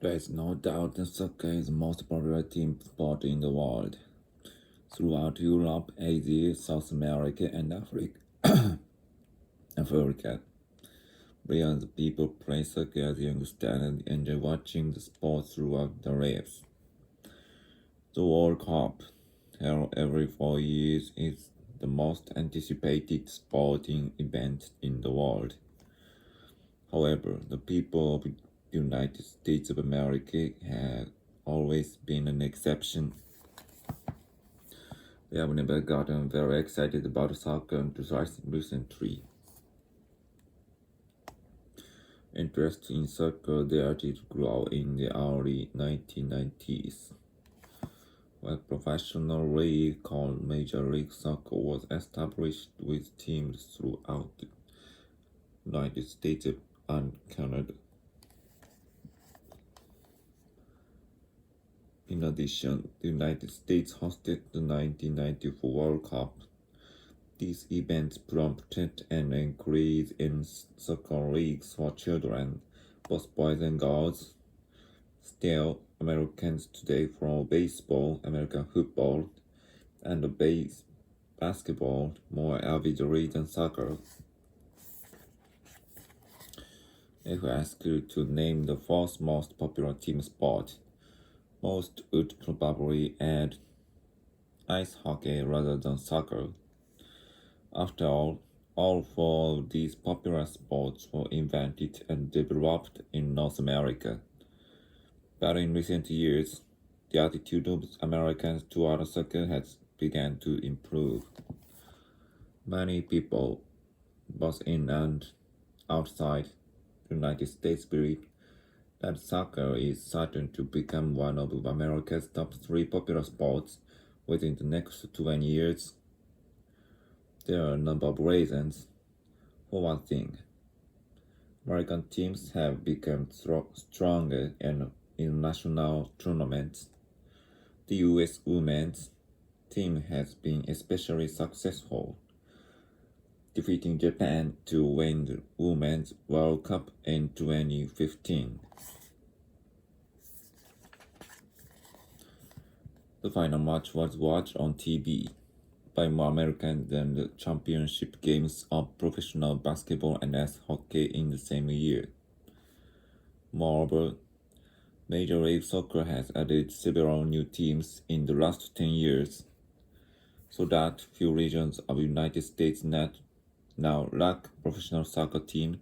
There is no doubt that soccer is the most popular team sport in the world. Throughout Europe, Asia, South America, and Africa, billions of people play soccer as youngsters and enjoy watching the sport throughout their lives. The World Cup, held every 4 years, is the most anticipated sporting event in the world. However, the people of the United States of America have always been an exception. They have never gotten very excited about soccer until recently. Interest in soccer there did grow in the early 1990s, when a professional league called Major League Soccer was established with teams throughout the United States and Canada. In addition, the United States hosted the 1994 World Cup. These events prompted an increase in soccer leagues for children, both boys and girls. Still, Americans today follow baseball, American football, and basketball more avidly than soccer. If asked to name the fourth most popular team sport, most would probably add ice hockey rather than soccer. After all four of these popular sports were invented and developed in North America. But in recent years, the attitude of Americans toward soccer has begun to improve. Many people, both in and outside the United States, believe that soccer is certain to become one of America's top 3 popular sports within the next 20 years. There are a number of reasons. For one thing, American teams have become stronger in international tournaments. The US women's team has been especially successful, defeating Japan to win the Women's World Cup in 2015. The final match was watched on TV by more Americans than the championship games of professional basketball and ice hockey in the same year. Moreover, Major League Soccer has added several new teams in the last 10 years, so that few regions of the United States now lack professional soccer teams.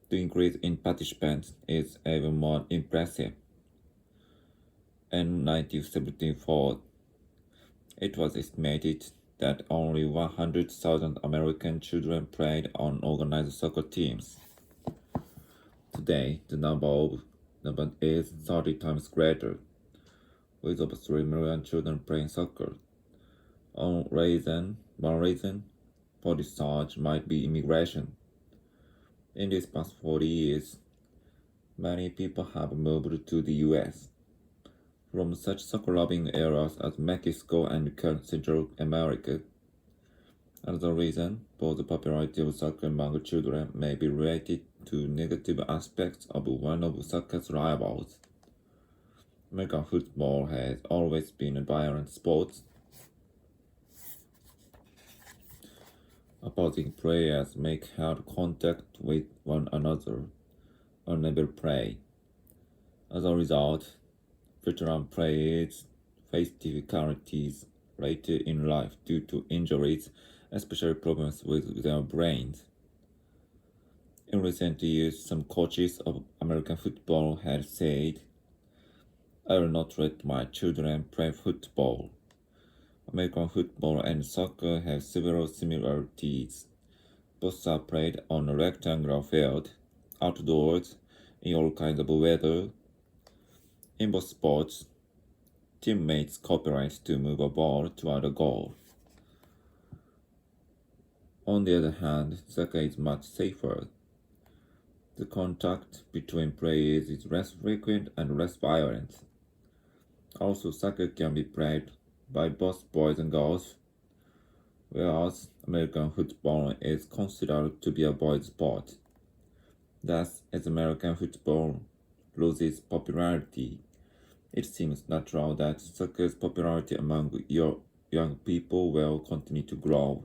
The increase in participants is even more impressive. In 1974, it was estimated that only 100,000 American children played on organized soccer teams. Today, the number is 30 times greater, with over 3 million children playing soccer. One reason for this surge might be immigration. In these past 40 years, many people have moved to the US from such soccer-loving areas as Mexico and Central America. Another reason for the popularity of soccer among children may be related to negative aspects of one of soccer's rivals. American football has always been a violent sport. Opposing players make hard contact with one another on level play. As a result, veteran players face difficulties later in life due to injuries, especially problems with their brains. In recent years, some coaches of American football have said, "I will not let my children play football." American football and soccer have several similarities. Both are played on a rectangular field, outdoors, in all kinds of weather. In both sports, teammates cooperate to move a ball toward a goal. On the other hand, soccer is much safer. The contact between players is less frequent and less violent. Also, soccer can be played by both boys and girls, whereas American football is considered to be a boys' sport. Thus, as American football loses popularity, it seems natural that soccer's popularity among your young people will continue to grow.